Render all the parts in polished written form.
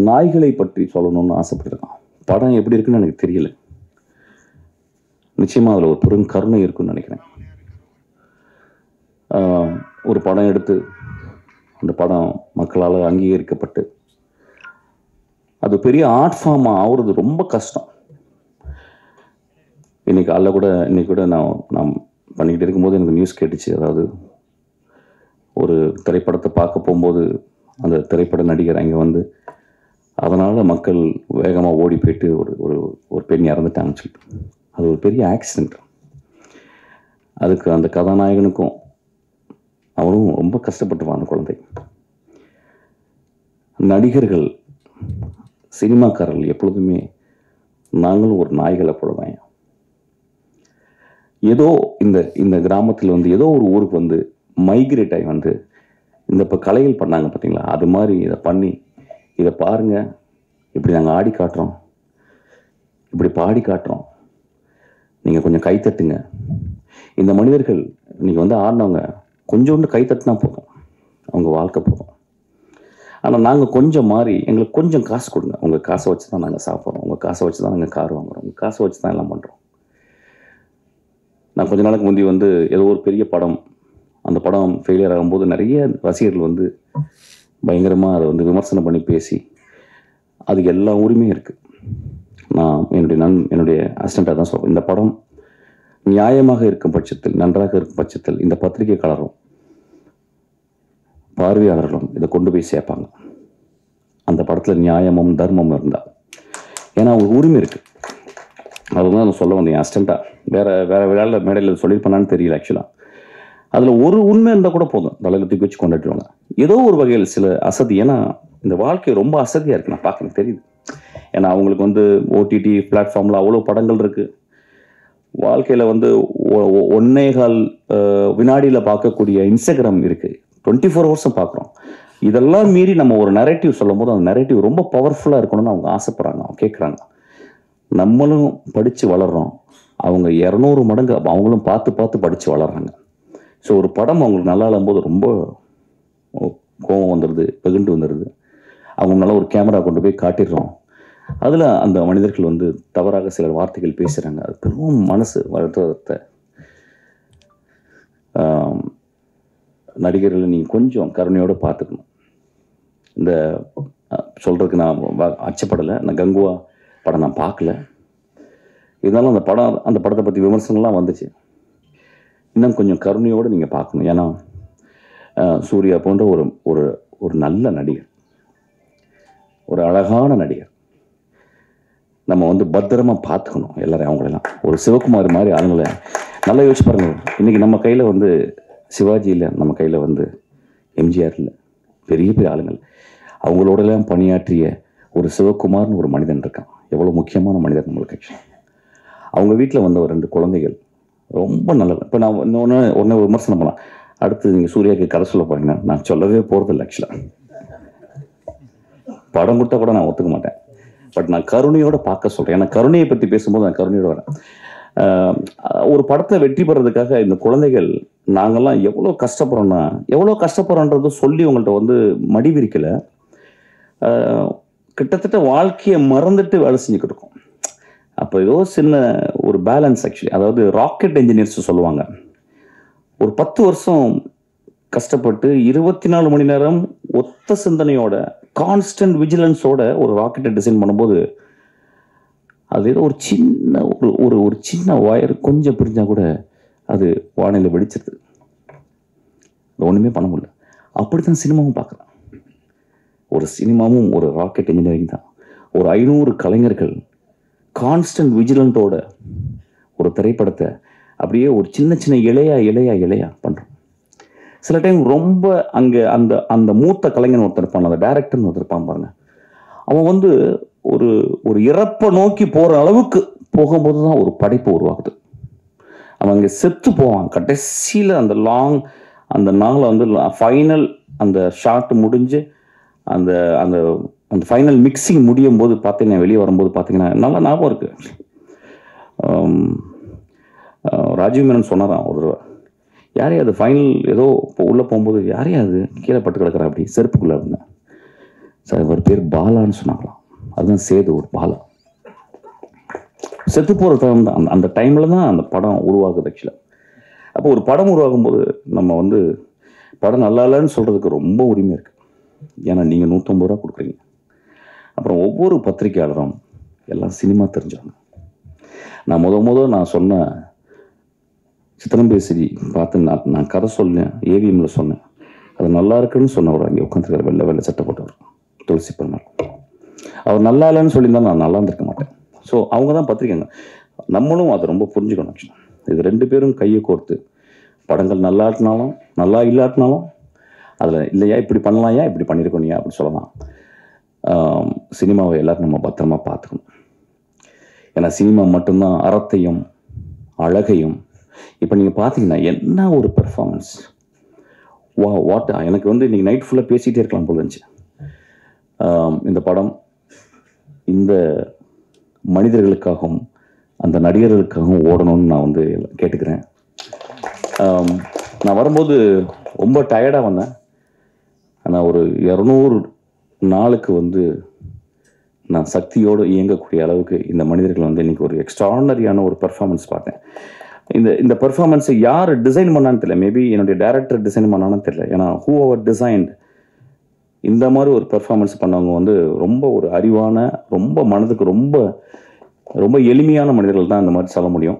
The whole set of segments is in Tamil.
நாய்களை பற்றி சொல்லணும்னு ஆசைப்பட்டிருக்கான். படம் எப்படி இருக்குன்னு எனக்கு தெரியல. நிச்சயமாக அதில் ஒரு பெரும் கருணை இருக்குன்னு நினைக்கிறேன். ஒரு படம் எடுத்து அந்த படம் மக்களால் அங்கீகரிக்கப்பட்டு அது பெரிய ஆர்ட் ஃபார்ம் ஆகுறது ரொம்ப கஷ்டம். இன்னைக்கு கூட நான் பண்ணிக்கிட்டு இருக்கும்போது எனக்கு நியூஸ் கேட்டுச்சு. அதாவது ஒரு திரைப்படத்தை பார்க்க போகும்போது அந்த திரைப்பட நடிகர் அங்கே வந்து அதனால் மக்கள் வேகமாக ஓடி போயிட்டு ஒரு பெண் இறந்துட்டாங்கன்னு சொல்லிட்டு அது ஒரு பெரிய ஆக்சிடெண்ட். அதுக்கு அந்த கதாநாயகனுக்கும் அவனும் ரொம்ப கஷ்டப்பட்டுவான். அந்த குழந்தை நடிகர்கள் சினிமாக்காரர்கள் எப்பொழுதுமே நாங்களும் ஒரு நாய்களை போடுவாங்க. ஏதோ இந்த கிராமத்தில் வந்து ஏதோ ஒரு ஊருக்கு வந்து மைக்ரேட் ஆகி வந்து இந்த இப்போ கலைகள் பண்ணாங்க பார்த்தீங்களா, அது மாதிரி இதை பண்ணி இதை பாருங்க, இப்படி நாங்கள் ஆடி காட்டுறோம், இப்படி பாடி காட்டுறோம், நீங்கள் கொஞ்சம் கைத்தட்டுங்க. இந்த மனிதர்கள் நீங்கள் வந்து ஆடினவங்க கொஞ்சோண்டு கைத்தட்டினா போதும், அவங்க வாழ்க்கை போதும். ஆனால் நாங்கள் கொஞ்சம் மாறி எங்களுக்கு கொஞ்சம் காசு கொடுங்க, உங்கள் காசை வச்சு தான் நாங்கள் சாப்பிட்றோம், உங்கள் காசை வச்சு தான் நாங்கள் கார் வாங்குகிறோம், உங்கள் காசை வச்சு தான் எல்லாம் பண்ணுறோம். நான் கொஞ்ச நாளுக்கு முந்தி வந்து ஏதோ ஒரு பெரிய படம், அந்த படம் ஃபெயிலியர் ஆகும்போது நிறைய ரசிகர்கள் வந்து பயங்கரமாக அதை வந்து விமர்சனம் பண்ணி பேசி அதுக்கு எல்லா உரிமையும் இருக்குது. நான் என்னுடைய அசிஸ்டண்ட்டாக தான் சொல்கிறேன், இந்த படம் நியாயமாக இருக்கும் பட்சத்தில், நன்றாக இருக்கும் பட்சத்தில் இந்த பத்திரிகைக்காரரும் பார்வையாளர்களும் இதை கொண்டு போய் சேர்ப்பாங்க. அந்த படத்தில் நியாயமும் தர்மமும் இருந்தால், ஏன்னா அவங்களுக்கு உரிமை இருக்குது. அதுதான் நான் சொல்ல வந்தேன். அசிஸ்டண்ட்டாக வேற விழாவில் மேடையில் சொல்லியிருப்பானான்னு தெரியல. ஆக்சுவலாக அதில் ஒரு உண்மை இருந்தால் கூட போதும், தலையில் தூக்கி வச்சு கொண்டாடுவாங்க. ஏதோ ஒரு வகையில் சில அசதி, ஏன்னா இந்த வாழ்க்கை ரொம்ப அசதியாக இருக்குது. நான் பார்க்க தெரியுது. ஏன்னா அவங்களுக்கு வந்து ஓடிடி பிளாட்ஃபார்மில் அவ்வளோ படங்கள் இருக்குது. வாழ்க்கையில் வந்து 1.25 வினாடியில் பார்க்கக்கூடிய இன்ஸ்டாகிராம் இருக்குது, 24 ஹவர்ஸும் பார்க்குறோம். இதெல்லாம் மீறி நம்ம ஒரு நரேட்டிவ் சொல்லும் போது அந்த நரேட்டிவ் ரொம்ப பவர்ஃபுல்லாக இருக்கணும்னு அவங்க ஆசைப்படுறாங்க, அவங்க கேட்குறாங்க. நம்மளும் படித்து வளர்கிறோம், அவங்க 200 மடங்கு அவங்களும் பார்த்து படித்து வளர்கிறாங்க. ஸோ ஒரு படம் அவங்களுக்கு நல்லா இல்லாம்போது ரொம்ப கோபம் வந்துடுது, வெகுண்டு வந்துடுது. அவங்க நல்லா ஒரு கேமரா கொண்டு போய் காட்டிடுறோம், அதில் அந்த மனிதர்கள் வந்து தவறாக சில வார்த்தைகள் பேசுகிறாங்க. அது பெரும் மனசு வருத்தத்தை. நடிகர்களை நீங்கள் கொஞ்சம் கருணையோடு பார்த்துக்கணும். இந்த சொல்கிறதுக்கு நான் அச்சப்படலை. நான் கங்குவா படம் நான் பார்க்கல, இருந்தாலும் அந்த படத்தை பற்றி விமர்சனங்கள்லாம் வந்துச்சு. இன்னும் கொஞ்சம் கருணையோடு நீங்கள் பார்க்கணும். ஏன்னா சூர்யா போன்ற ஒரு நல்ல நடிகர், ஒரு அழகான நடிகர், நம்ம வந்து பத்திரமா பார்த்துக்கணும் எல்லாரையும். அவங்களெல்லாம் ஒரு சிவகுமார் மாதிரி ஆளுங்களை நல்லா யோசிச்சு பாருங்க. இன்றைக்கி நம்ம கையில் வந்து சிவாஜி இல்லை, நம்ம கையில் வந்து எம்ஜிஆர் இல்லை, பெரிய பெரிய ஆளுங்கள். அவங்களோடலாம் பணியாற்றிய ஒரு சிவகுமார்னு ஒரு மனிதன் இருக்கான். எவ்வளோ முக்கியமான மனிதன் நம்மளுக்கு. ஆக்சுவலாக அவங்க வீட்டில் வந்த ஒரு 2 குழந்தைகள் ரொம்ப நல்லது. இப்போ நான் ஒன்று விமர்சனம் பண்ணலாம். அடுத்து நீங்கள் சூர்யாவுக்கு கதை சொல்ல போறீங்கன்னா நான் சொல்லவே போகிறதில்ல. ஆக்சுவலாக படம் கொடுத்தா கூட நான் ஒத்துக்க மாட்டேன். பட் நான் கருணையோடு பார்க்க சொல்கிறேன். ஏன்னா கருணையை பற்றி பேசும்போது நான் கருணையோடு வரேன். ஒரு படத்தை வெற்றி பெறதுக்காக இந்த குழந்தைகள் நாங்கள்லாம் எவ்வளோ கஷ்டப்படுறோன்றது சொல்லி உங்கள்கிட்ட வந்து மடி விரிக்கலை. கிட்டத்தட்ட வாழ்க்கையை மறந்துட்டு வேலை செஞ்சுக்கிட்டு இருக்கோம். அப்போ ஏதோ சின்ன ஒரு பேலன்ஸ். ஆக்சுவலி அதாவது ராக்கெட் இன்ஜினியர்ஸ் சொல்லுவாங்க, ஒரு 10 வருஷம் கஷ்டப்பட்டு 24 மணி நேரம் ஒத்த சிந்தனையோட கான்ஸ்டன்ட் விஜிலன்ஸோட ஒரு ராக்கெட்டை டிசைன் பண்ணும்போது அது ஏதோ ஒரு சின்ன ஒயர் கொஞ்சம் பிரிஞ்சா கூட அது வானிலை வெடிச்சிருது. ஒன்றுமே பண்ண முடியல. அப்படித்தான் சினிமாவும் பார்க்குறேன். ஒரு சினிமாவும் ஒரு ராக்கெட் இன்ஜினியரிங் தான். ஒரு 500 கலைஞர்கள் கான்ஸ்டன்ட் விஜிலண்டோட ஒரு திரைப்படத்தை அப்படியே ஒரு சின்ன இலையா பண்ணுறோம். சில டைம் ரொம்ப அங்கே அந்த மூத்த கலைஞன் ஒருத்தர் இருப்பான், அந்த டைரக்டர்னு ஒருத்தர் இருப்பான் பாருங்க. அவன் வந்து ஒரு இறப்பை நோக்கி போகிற அளவுக்கு போகும்போது தான் ஒரு படைப்பு உருவாகுது. அவன் அங்கே செத்து போவான். கடைசியில் அந்த நாளில் வந்து ஃபைனல் அந்த ஷாட் முடிஞ்சு அந்த ஃபைனல் மிக்சிங் முடியும் போது பார்த்தீங்கன்னா, வெளியே வரும்போது பார்த்தீங்கன்னா நல்லா ஞாபகம் இருக்குது. ராஜீவ் மேனன் சொன்னாரான் ஒரு யாரையும் அது ஃபைனல் ஏதோ இப்போ உள்ளே போகும்போது யாரையும் அது கீழே பட்டு கிடக்குறா அப்படி செருப்புக்குள்ளே அப்படின்னா ஒரு பேர் பாலான்னு சொன்னாங்களாம். அதுதான் சேது, ஒரு பாலா. செத்து போகிற டைம் தான் அந்த டைமில் தான் அந்த படம் உருவாகுது ஆக்சுவலாக. அப்போ ஒரு படம் உருவாகும் போது நம்ம வந்து படம் நல்லா இல்லைன்னு சொல்கிறதுக்கு ரொம்ப உரிமை இருக்குது. ஏன்னா நீங்கள் 150 ரூபா கொடுக்குறீங்க. அப்புறம் ஒவ்வொரு பத்திரிகையாளரும் எல்லாம் சினிமா தெரிஞ்சவங்க. நான் நான் சொன்ன சித்திரம்பேசி பார்த்து நான் கதை சொன்னேன், ஏவிஎம்ல சொன்னேன். அது நல்லா இருக்குன்னு சொன்னவர் அங்கே உட்காந்துருக்காரு, வெள்ளை வெள்ளை சட்டை போட்டவர், துளசி பெருமாள். அவர் நல்லா இல்லைன்னு சொல்லியிருந்தா நான் நல்லா இருந்திருக்க மாட்டேன். ஸோ அவங்க தான் பத்திரிக்கைங்க. நம்மளும் அதை ரொம்ப புரிஞ்சுக்கணும். இது 2 பேரும் கையை கோர்த்து படங்கள் நல்லா இல்லாட்டினாலும் நல்லா இல்லாட்டினாலும் அதில் இல்லையா இப்படி பண்ணலாம்யா இப்படி பண்ணியிருக்கோனியா அப்படின்னு சொல்லலாம். சினிமாவை எல்லாரும் நம்ம பத்திரமா பார்த்துக்கணும். ஏன்னா சினிமா மட்டும்தான் அறத்தையும் அழகையும். இப்போ நீங்கள் பார்த்தீங்கன்னா என்ன ஒரு பெர்ஃபார்மன்ஸ், வாட். எனக்கு வந்து இன்றைக்கி நைட் ஃபுல்லாக பேசிகிட்டே இருக்கலாம் போல இருந்துச்சு. இந்த படம் இந்த மனிதர்களுக்காகவும் அந்த நடிகர்களுக்காகவும் ஓடணும்னு நான் வந்து கேட்டுக்கிறேன். நான் வரும்போது ரொம்ப டயர்டாக வந்தேன். ஆனால் ஒரு 200 நாளுக்கு வந்து நான் சக்தியோடு இயங்கக்கூடிய அளவுக்கு இந்த மனிதர்கள் வந்து இன்றைக்கி ஒரு எக்ஸ்ட்ரானரியான ஒரு பெர்ஃபார்மன்ஸ் பார்த்தேன். இந்த பெர்ஃபார்மன்ஸை யார் டிசைன் பண்ணான்னு தெரியல. மேபி என்னுடைய டைரக்டர் டிசைன் பண்ணான்னு தெரியல. ஏன்னா ஹூ அவர் டிசைன்ட் இந்த மாதிரி ஒரு பெர்ஃபார்மன்ஸ் பண்ணவங்க வந்து ரொம்ப ஒரு அறிவான, ரொம்ப மனதுக்கு ரொம்ப ரொம்ப எளிமையான மனிதர்கள் தான் இந்த மாதிரி சொல்ல முடியும்.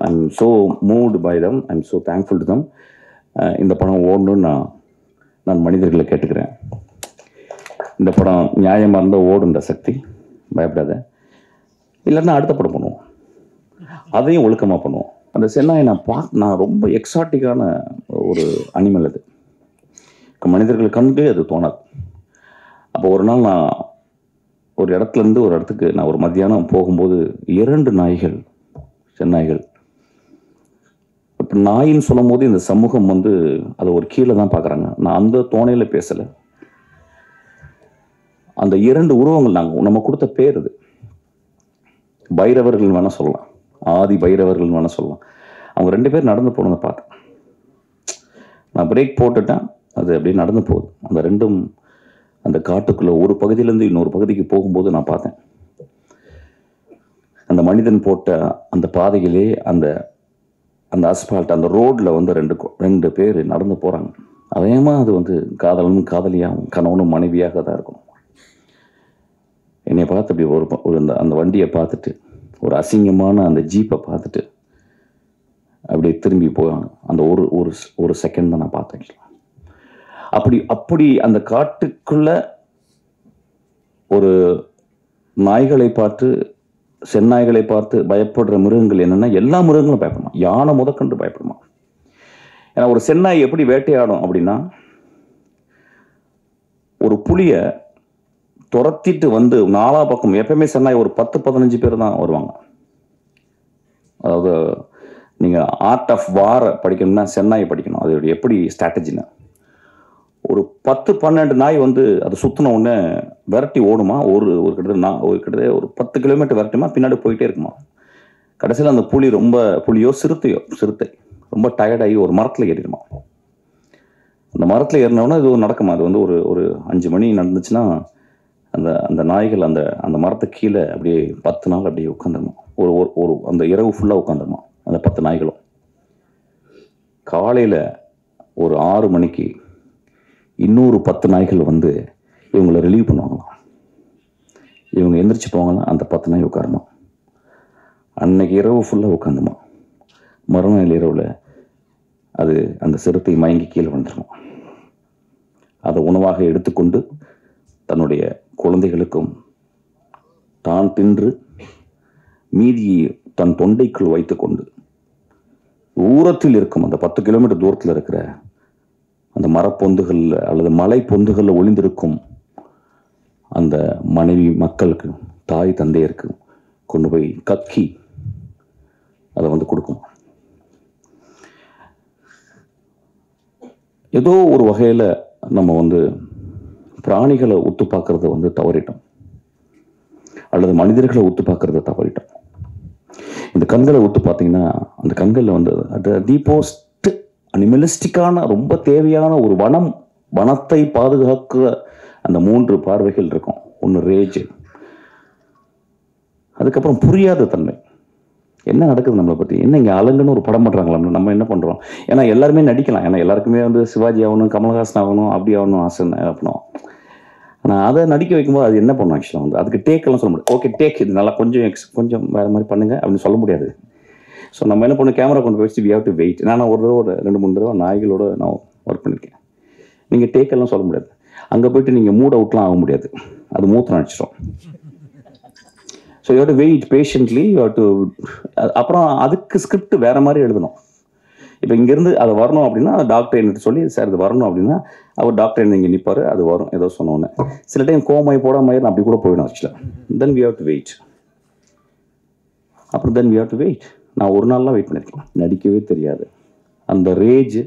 I'm so moved by them, I'm so thankful to them. இந்த படம் ஓடணும்னு நான் மனிதர்களை கேட்டுக்கிறேன். இந்த படம் நியாயமாக இருந்தால் ஓடுன்ற சக்தி, பயப்படாத. இல்லைன்னா அடுத்த படம் பண்ணுவோம், அதையும் ஒழுக்கமாக பண்ணுவோம். அந்த சென்னாயை நான் ரொம்ப எக்ஸாட்டிக்கான ஒரு அனிமல். அது மனிதர்கள் கண்டு அது தோணாது. அப்போ ஒரு நாள் நான் ஒரு இடத்துலேருந்து ஒரு இடத்துக்கு நான் ஒரு மத்தியானம் போகும்போது 2 நாய்கள், சென்னாய்கள். இப்போ நாயின்னு சொல்லும் போது இந்த சமூகம் வந்து அதை ஒரு கீழே தான் பார்க்குறாங்க. நான் அந்த தோணையில் பேசலை. அந்த 2 உருவங்கள் நம்ம கொடுத்த பேர் அது. பைரவர்கள் வேணால் சொல்லலாம், ஆதி பைரவர்கள் வேணால் சொல்லலாம். அவங்க 2 பேர் நடந்து போனதை பார்த்தேன். நான் பிரேக் போட்டுட்டேன், அது அப்படியே நடந்து போகுது. அந்த 2ம் அந்த காட்டுக்குள்ளே ஒரு பகுதியிலேருந்து இன்னொரு பகுதிக்கு போகும்போது நான் பார்த்தேன். அந்த மனிதன் போட்ட அந்த பாதையிலே அந்த அந்த அஸ்பால்ட், அந்த ரோடில் வந்து 2 பேர் நடந்து போகிறாங்க. அதேமா அது வந்து காதலனும் காதலியாகவும் கணவனும் மனைவியாக தான் இருக்கும். என்னை பார்த்து அப்படி ஒரு அந்த வண்டியை பார்த்துட்டு, ஒரு அசிங்கமான அந்த ஜீப்பை பார்த்துட்டு அப்படியே திரும்பி போவாங்க. அந்த ஒரு செகண்ட் தான் நான் பார்த்தேன். அப்படி அந்த காட்டுக்குள்ள ஒரு நாய்களை பார்த்து, செந்நாய்களை பார்த்து பயப்படுற மிருகங்கள் என்னன்னா, எல்லா மிருகங்களும் பயப்படுமா. யானை முதற்கொண்டு பயப்படுமா. ஏன்னா ஒரு செந்நாய் எப்படி வேட்டையாடும் அப்படின்னா, ஒரு புலியை துரத்திட்டு வந்து 4 பக்கம், எப்பயுமே செந்நாய் ஒரு 10-15 பேர் தான் வருவாங்க. அதாவது நீங்கள் ஆர்ட் ஆஃப் வாரை படிக்கணும்னா செந்நாயை படிக்கணும். அது எப்படி ஸ்ட்ராட்டஜின்னு. ஒரு 10-12 நாய் வந்து அதை சுற்றின உடனே விரட்டி ஓடுமா. ஒரு கிட்டத்தட்ட ஒரு 10 கிலோமீட்டர் விரட்டுமா, பின்னாடி போயிட்டே இருக்குமா. கடைசியில் அந்த புலியோ சிறுத்தை ரொம்ப டயர்டாகி ஒரு மரத்தில் ஏறிடுமா. அந்த மரத்தில் ஏறினோன்னா இது நடக்குமா. அது வந்து ஒரு 5 மணி நடந்துச்சுன்னா அந்த நாய்கள் அந்த மரத்துக்கு கீழே அப்படியே 10 நாள் அப்படியே உட்காந்துருமா. ஒரு அந்த இரவு ஃபுல்லாக உட்காந்துருமா அந்த 10 நாய்களும். காலையில் ஒரு 6 மணிக்கு இன்னொரு 10 நாய்கள் வந்து இவங்களை ரிலீவ் பண்ணுவாங்களாம். இவங்க எந்திரிச்சு போவாங்கன்னா அந்த 10 நாய் உட்காருமா. அன்னைக்கு இரவு ஃபுல்லாக உட்காந்துமா. மறுநாள் இரவில் அது அந்த சிறுத்தை மயங்கி கீழே வந்துடுமா. அதை உணவாக எடுத்துக்கொண்டு தன்னுடைய குழந்தைகளுக்கும் தான் தின்று மீதியை தன் தொண்டைக்குள் வைத்துக்கொண்டு தூரத்தில் இருக்கும் அந்த 10 கிலோமீட்டர் தூரத்தில் இருக்கிற அந்த மரப்பொந்துகள் அல்லது மலை பொந்துகளில் ஒளிந்திருக்கும் அந்த மனைவி மக்களுக்கு, தாய் தந்தையருக்கு கொண்டு போய் கக்கி அதை வந்து கொடுக்கும். ஏதோ ஒரு வகையில் நம்ம வந்து பிராணிகளை ஒத்து பார்க்கறத வந்து தவறிட்டோம், அல்லது மனிதர்களை ஒத்து பார்க்கறத தவறிட்டோம். இந்த கண்களை ஒத்து பார்த்தீங்கன்னா அந்த கண்களில் வந்து தி போஸ்ட் அனிமலிஸ்டிக்கான ரொம்ப தேவையான ஒரு வனத்தை பாதுகாக்கிற அந்த 3 பார்வைகள் இருக்கும். ஒன்று ரேஜ், அதுக்கப்புறம் புரியாத தன்மை. என்ன நடக்குது நம்மளை பற்றி, என்ன இங்கே அலங்குன்னு ஒரு படம் பண்ணுறாங்களா, நம்ம என்ன பண்ணுறோம். ஏன்னா எல்லாருமே நடிக்கலாம், ஏன்னா எல்லாருக்குமே வந்து சிவாஜி ஆகணும், கமல்ஹாசன் ஆகணும், அப்படி ஆகணும் ஆசை அப்படின்னா. ஆனால் அதை நடிக்க வைக்கும்போது அது என்ன பண்ணும் ஆக்சுவலாக வந்து அதுக்கு டேக்கெல்லாம் சொல்ல முடியாது. ஓகே டேக், இது நல்லா கொஞ்சம் வேறு மாதிரி பண்ணுங்க அப்படின்னு சொல்ல முடியாது. ஸோ நம்ம என்ன பண்ணணும், கேமரா கொண்டு போய் வச்சு வி ஹேவ் டு வெயிட். நான் ஒரு தடவை 2-3 தடவை நாய்களோட நான் ஒர்க் பண்ணியிருக்கேன். நீங்கள் டேக்கெல்லாம் சொல்ல முடியாது. அங்கே போய்ட்டு நீங்கள் மூட் அவுட்லாம் ஆக முடியாது, அது மூத்திரம் அடிச்சிடும். So you have to wait patiently, you have to. அப்புறம் அதுக்கு ஸ்கிரிப்ட் வேறு மாதிரி எழுதணும். இப்போ இங்கேருந்து அது வரணும் அப்படின்னா டாக்டர் என்ன சொல்லி சார் இது வரணும் அப்படின்னா அவர் டாக்டர் என்ன இங்கே நிற்பார், அது வரும் ஏதோ சொன்னோன்னே. சில டைம் கோமாய் போடாமல் அப்படி கூட போயிடும் ஆக்சுவலாக. Then we have to wait. அப்புறம் then we have to wait. நான் ஒரு நாள்லாம் வெயிட் பண்ணியிருக்கேன், நடிக்கவே தெரியாது. அந்த ரேஜ்,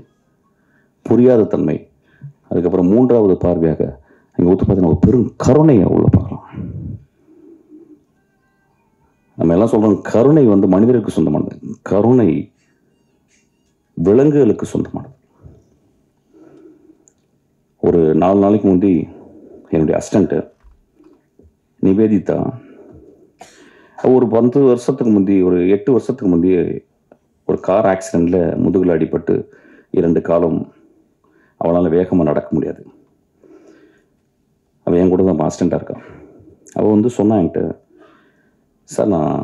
புரியாத தன்மை, அதுக்கப்புறம் 3வது பார்வையாக அங்கே ஒத்து பார்த்தீங்கன்னா ஒரு பெரும் கருணையை உள்ள பார்க்கலாம். நம்ம எல்லாம் சொல்கிறோம் கருணை வந்து மனிதருக்கு சொந்தமானது, கருணை விலங்குகளுக்கு சொந்தமானது. ஒரு 4 நாளைக்கு முந்தி என்னுடைய அசிஸ்டண்ட்டு நிவேதிதா ஒரு 10 வருஷத்துக்கு முந்தி, ஒரு 8 வருஷத்துக்கு முந்தி ஒரு கார் ஆக்சிடெண்ட்டில் முதுகில் அடிபட்டு 2 காலம் அவளால் வேகமாக நடக்க முடியாது. அவள் என் கூட தான் அசிஸ்டண்ட்டாக இருக்கான். அவள் வந்து சொன்னான் என்கிட்ட, சார் நான்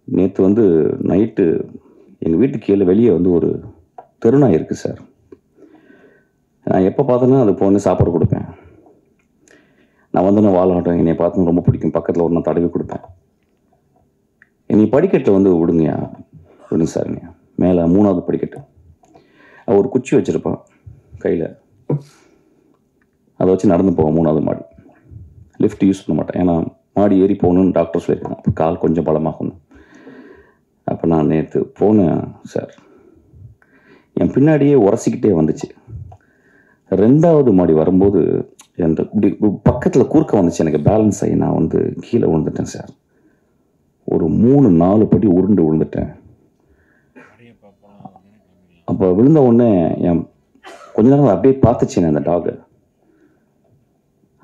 நேற்று வந்து நைட்டு எங்கள் வீட்டுக்கு கீழே வெளியே வந்து ஒரு தெருநாய் இருக்குது சார். நான் எப்போ பார்த்தேன்னா அது போன சாப்பாடு கொடுப்பேன். நான் வந்து நான் வாழாட்டம், என்னை பார்த்து ரொம்ப பிடிக்கும், பக்கத்தில் ஒரு நான் தடவி கொடுப்பேன். என்னை படிக்கட்டில் வந்து விடுங்கயா, விடுங்க சார்ங்க. மேலே 3வது படிக்கட்டு. அவள் ஒரு குச்சி வச்சுருப்பான் கையில், அதை வச்சு நடந்து போவான் 3வது மாடி. லிஃப்ட் யூஸ் பண்ண மாட்டேன், ஏன்னா மாடி ஏறி போகணுன்னு டாக்டர் சொல்லியிருக்காங்க, அப்போ கால் கொஞ்சம் பலமாகணும். அப்போ நான் நேற்று போனேன் சார், என் பின்னாடியே உரசிக்கிட்டே வந்துச்சு. 2வது மாடி வரும்போது என் இப்படி பக்கத்தில் குறுக்க வந்துச்சு, எனக்கு பேலன்ஸ் ஆகி நான் வந்து கீழே விழுந்துட்டேன் சார். ஒரு 3-4 படி உருண்டு விழுந்துட்டேன். அப்போ விழுந்த உடனே என் கொஞ்ச நேரம் அப்படியே பார்த்துச்சேன் அந்த டாகை.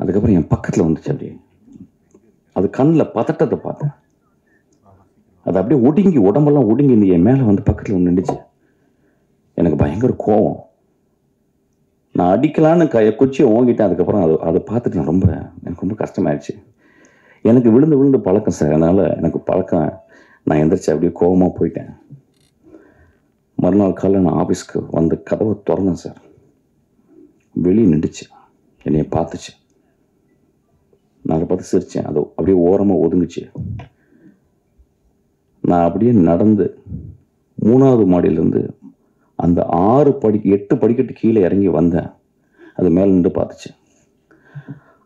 அதுக்கப்புறம் என் பக்கத்தில் வந்துச்சு, அப்படியே அது கண்ணில் பதட்டத்தை பார்த்தேன். அது அப்படியே ஒடுங்கி, உடம்பெல்லாம் ஒடுங்கி இந்த என் மேலே வந்து பக்கத்தில் ஒன்று நின்றுச்சு. எனக்கு பயங்கர கோவம். நான் அடிக்கலான்னு குச்சியை ஓங்கிட்டேன். அதுக்கப்புறம் அதை பார்த்துட்டு எனக்கு ரொம்ப கஷ்டமாயிடுச்சு. எனக்கு விழுந்து பழக்கம் சார், அதனால் எனக்கு பழக்கம். நான் எந்திரிச்சு அப்படியே கோவமாக போயிட்டேன். மறுநாள் காலையில் நான் ஆஃபீஸ்க்கு வந்து கதவை திறந்தேன் சார், வெளியே நின்றுச்சு, என்னைய பார்த்துச்சு. நான் அதை பார்த்து சிரித்தேன். அது அப்படியே ஓரமாக ஒதுங்குச்சு. நான் அப்படியே நடந்து 3வது மாடியிலேருந்து அந்த 8 படிக்கட்டு கீழே இறங்கி வந்தேன். அது மேலே நின்று பார்த்துச்சு.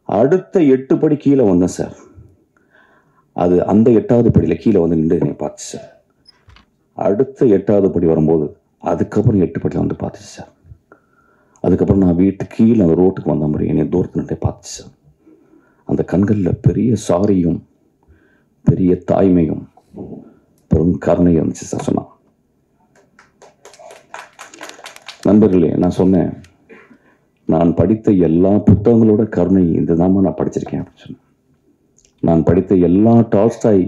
அடுத்த 8 படி கீழே வந்தேன் சார், அது அந்த 8வது படியில் கீழே வந்து நின்று என்னை பார்த்துச்சு சார். அடுத்த 8வது படி வரும்போது அதுக்கப்புறம் 8 படியில் வந்து பார்த்துச்சு சார். அதுக்கப்புறம் நான் வீட்டுக்கு கீழே அந்த ரோட்டுக்கு வந்த மாதிரி என்னை தூரத்து நின்று பார்த்துச்சு சார். அந்த கண்களில் பெரிய சாரியும் பெரிய தாய்மையும் பெரும் கருணை இருந்துச்சு சார். சொன்னான், நண்பர்களே நான் சொன்னேன், நான் படித்த எல்லா புத்தகங்களோட கருணை இந்த தாமா நான் படிச்சிருக்கேன் அப்படின்னு சொன்னேன். நான் படித்த எல்லா டால்ஸ்டாய்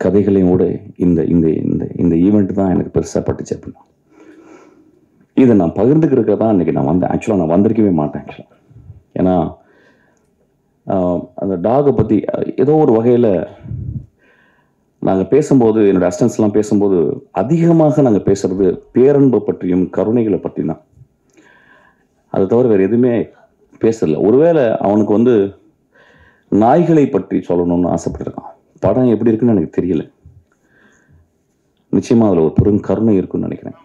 கதைகளையும் கூட இந்த இந்த இந்த இந்த ஈவெண்ட் தான் எனக்கு பெருசாக பட்டுச்சு அப்படின்னா. இதை நான் பகிர்ந்துக்கிறதுக்கு தான் இன்றைக்கி நான் வந்தேன். ஆக்சுவலாக நான் வந்திருக்கவே மாட்டேன் ஆக்சுவலாக. ஏன்னா அந்த டாகை பற்றி ஏதோ ஒரு வகையில் நாங்கள் பேசும்போது, என்னோடய அசிஸ்டன்ஸ்லாம் பேசும்போது அதிகமாக நாங்கள் பேசுகிறது பேரன்பை பற்றியும் கருணைகளை பற்றி தான். அதை தவிர வேறு எதுவுமே பேசல. ஒருவேளை அவனுக்கு வந்து நாய்களை பற்றி சொல்லணும்னு ஆசைப்பட்டிருக்கான். படம் எப்படி இருக்குன்னு எனக்கு தெரியல. நிச்சயமாக அதில் ஒரு பெரும் கருணை இருக்குன்னு நினைக்கிறேன்.